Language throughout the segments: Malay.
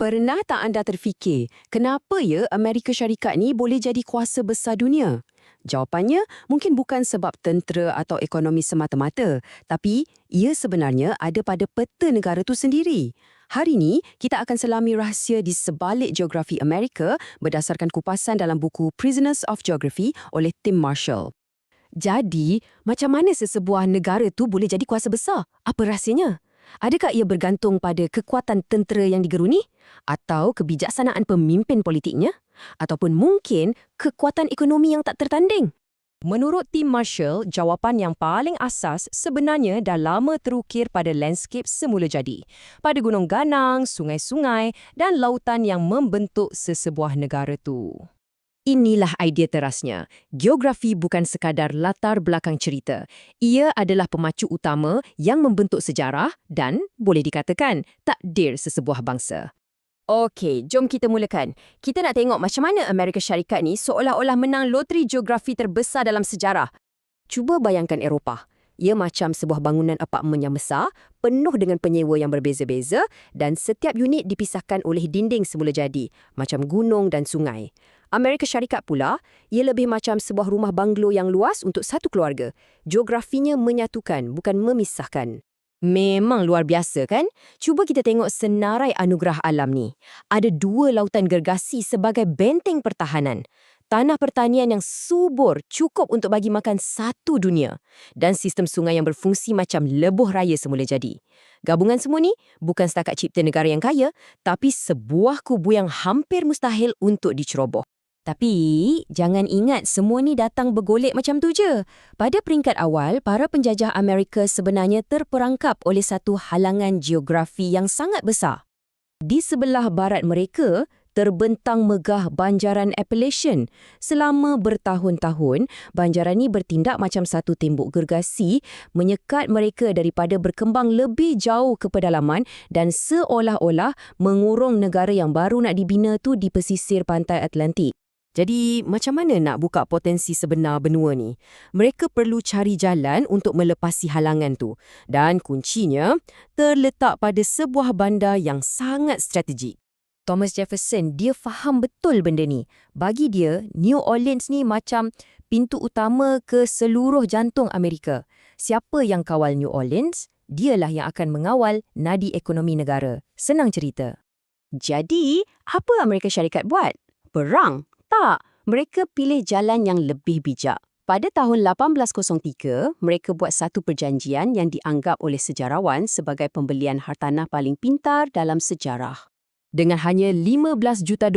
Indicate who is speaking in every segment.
Speaker 1: Pernah tak anda terfikir, kenapa ya Amerika Syarikat ni boleh jadi kuasa besar dunia? Jawapannya mungkin bukan sebab tentera atau ekonomi semata-mata, tapi ia sebenarnya ada pada peta negara tu sendiri. Hari ini, kita akan selami rahsia di sebalik geografi Amerika berdasarkan kupasan dalam buku Prisoners of Geography oleh Tim Marshall. Jadi, macam mana sesebuah negara tu boleh jadi kuasa besar? Apa rahsianya? Adakah ia bergantung pada kekuatan tentera yang digeruni? Atau kebijaksanaan pemimpin politiknya? Ataupun mungkin kekuatan ekonomi yang tak tertanding? Menurut Tim Marshall, jawapan yang paling asas sebenarnya dah lama terukir pada landscape semula jadi. Pada gunung ganang, sungai-sungai dan lautan yang membentuk sesebuah negara tu. Inilah idea terasnya. Geografi bukan sekadar latar belakang cerita. Ia adalah pemacu utama yang membentuk sejarah dan, boleh dikatakan, takdir sesebuah bangsa. Okey, jom kita mulakan. Kita nak tengok macam mana Amerika Syarikat ni seolah-olah menang loteri geografi terbesar dalam sejarah. Cuba bayangkan Eropah. Ia macam sebuah bangunan apartmen yang besar, penuh dengan penyewa yang berbeza-beza dan setiap unit dipisahkan oleh dinding semula jadi, macam gunung dan sungai. Amerika Syarikat pula, ia lebih macam sebuah rumah banglo yang luas untuk satu keluarga. Geografinya menyatukan, bukan memisahkan. Memang luar biasa kan? Cuba kita tengok senarai anugerah alam ni. Ada 2 lautan gergasi sebagai benteng pertahanan. Tanah pertanian yang subur cukup untuk bagi makan satu dunia. Dan sistem sungai yang berfungsi macam lebuh raya semula jadi. Gabungan semua ni bukan setakat cipta negara yang kaya, tapi sebuah kubu yang hampir mustahil untuk diceroboh. Tapi, jangan ingat semua ni datang bergolek macam tu je. Pada peringkat awal, para penjajah Amerika sebenarnya terperangkap oleh satu halangan geografi yang sangat besar. Di sebelah barat mereka, terbentang megah banjaran Appalachian. Selama bertahun-tahun, banjaran ini bertindak macam satu tembok gergasi, menyekat mereka daripada berkembang lebih jauh ke pedalaman dan seolah-olah mengurung negara yang baru nak dibina tu di pesisir pantai Atlantik. Jadi, macam mana nak buka potensi sebenar benua ni? Mereka perlu cari jalan untuk melepasi halangan tu. Dan kuncinya terletak pada sebuah bandar yang sangat strategik. Thomas Jefferson, dia faham betul benda ni. Bagi dia, New Orleans ni macam pintu utama ke seluruh jantung Amerika. Siapa yang kawal New Orleans, dialah yang akan mengawal nadi ekonomi negara. Senang cerita. Jadi, apa Amerika Syarikat buat? Perang? Tak, mereka pilih jalan yang lebih bijak. Pada tahun 1803, mereka buat satu perjanjian yang dianggap oleh sejarawan sebagai pembelian hartanah paling pintar dalam sejarah. Dengan hanya $15 juta,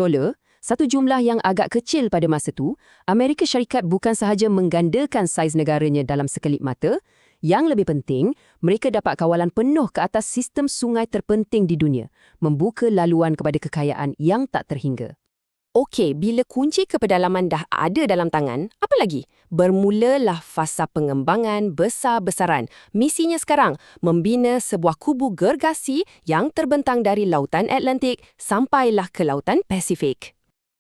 Speaker 1: satu jumlah yang agak kecil pada masa tu, Amerika Syarikat bukan sahaja menggandakan saiz negaranya dalam sekelip mata, yang lebih penting, mereka dapat kawalan penuh ke atas sistem sungai terpenting di dunia, membuka laluan kepada kekayaan yang tak terhingga. Okey, bila kunci ke pedalaman dah ada dalam tangan, apa lagi? Bermulalah fasa pengembangan besar-besaran. Misinya sekarang, membina sebuah kubu gergasi yang terbentang dari Lautan Atlantik sampailah ke Lautan Pasifik.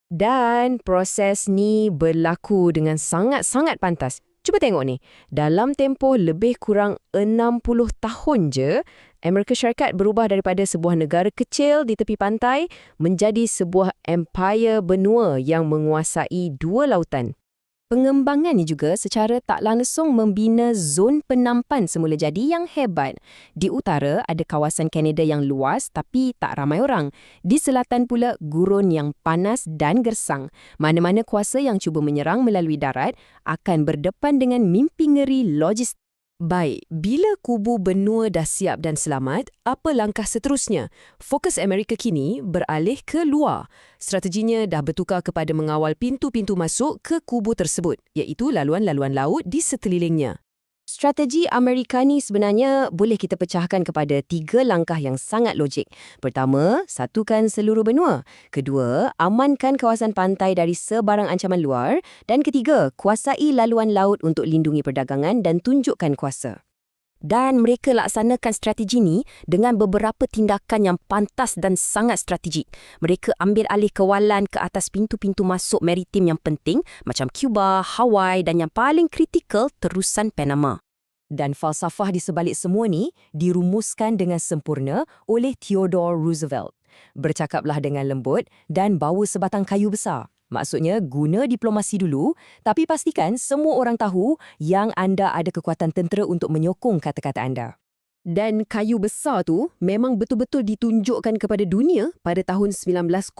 Speaker 1: Dan proses ni berlaku dengan sangat-sangat pantas. Cuba tengok ni, dalam tempoh lebih kurang 60 tahun je, Amerika Syarikat berubah daripada sebuah negara kecil di tepi pantai menjadi sebuah empire benua yang menguasai 2 lautan. Pengembangan ni juga secara tak langsung membina zon penampan semula jadi yang hebat. Di utara ada kawasan Kanada yang luas tapi tak ramai orang. Di selatan pula gurun yang panas dan gersang. Mana-mana kuasa yang cuba menyerang melalui darat akan berdepan dengan mimpi ngeri logistik. Baik, bila kubu benua dah siap dan selamat, apa langkah seterusnya? Fokus Amerika kini beralih ke luar. Strateginya dah bertukar kepada mengawal pintu-pintu masuk ke kubu tersebut, iaitu laluan-laluan laut di sekelilingnya. Strategi Amerika ni sebenarnya boleh kita pecahkan kepada 3 langkah yang sangat logik. Pertama, satukan seluruh benua. Kedua, amankan kawasan pantai dari sebarang ancaman luar. Dan ketiga, kuasai laluan laut untuk lindungi perdagangan dan tunjukkan kuasa. Dan mereka laksanakan strategi ni dengan beberapa tindakan yang pantas dan sangat strategik. Mereka ambil alih kawalan ke atas pintu-pintu masuk maritim yang penting macam Cuba, Hawaii dan yang paling kritikal terusan Panama. Dan falsafah di sebalik semua ni dirumuskan dengan sempurna oleh Theodore Roosevelt. Bercakaplah dengan lembut dan bawa sebatang kayu besar. Maksudnya, guna diplomasi dulu, tapi pastikan semua orang tahu yang anda ada kekuatan tentera untuk menyokong kata-kata anda. Dan kayu besar tu memang betul-betul ditunjukkan kepada dunia pada tahun 1907.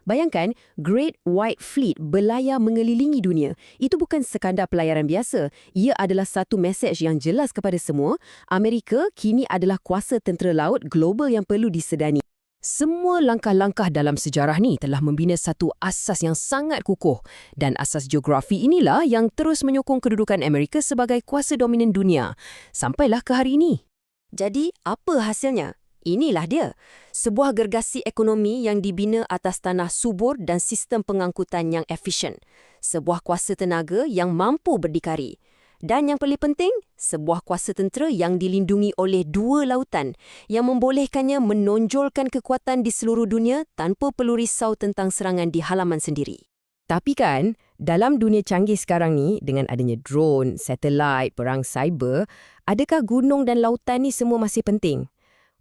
Speaker 1: Bayangkan, Great White Fleet berlayar mengelilingi dunia. Itu bukan sekadar pelayaran biasa. Ia adalah satu mesej yang jelas kepada semua. Amerika kini adalah kuasa tentera laut global yang perlu disedani. Semua langkah-langkah dalam sejarah ni telah membina satu asas yang sangat kukuh, dan asas geografi inilah yang terus menyokong kedudukan Amerika sebagai kuasa dominan dunia sampailah ke hari ini. Jadi, apa hasilnya? Inilah dia, sebuah gergasi ekonomi yang dibina atas tanah subur dan sistem pengangkutan yang efisien, sebuah kuasa tenaga yang mampu berdikari. Dan yang paling penting, sebuah kuasa tentera yang dilindungi oleh dua lautan yang membolehkannya menonjolkan kekuatan di seluruh dunia tanpa perlu risau tentang serangan di halaman sendiri. Tapi kan, dalam dunia canggih sekarang ni, dengan adanya drone, satelit, perang cyber, adakah gunung dan lautan ni semua masih penting?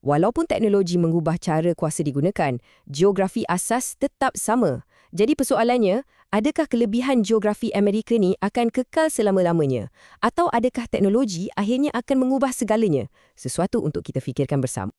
Speaker 1: Walaupun teknologi mengubah cara kuasa digunakan, geografi asas tetap sama. Jadi persoalannya, adakah kelebihan geografi Amerika ni akan kekal selama-lamanya? Atau adakah teknologi akhirnya akan mengubah segalanya? Sesuatu untuk kita fikirkan bersama.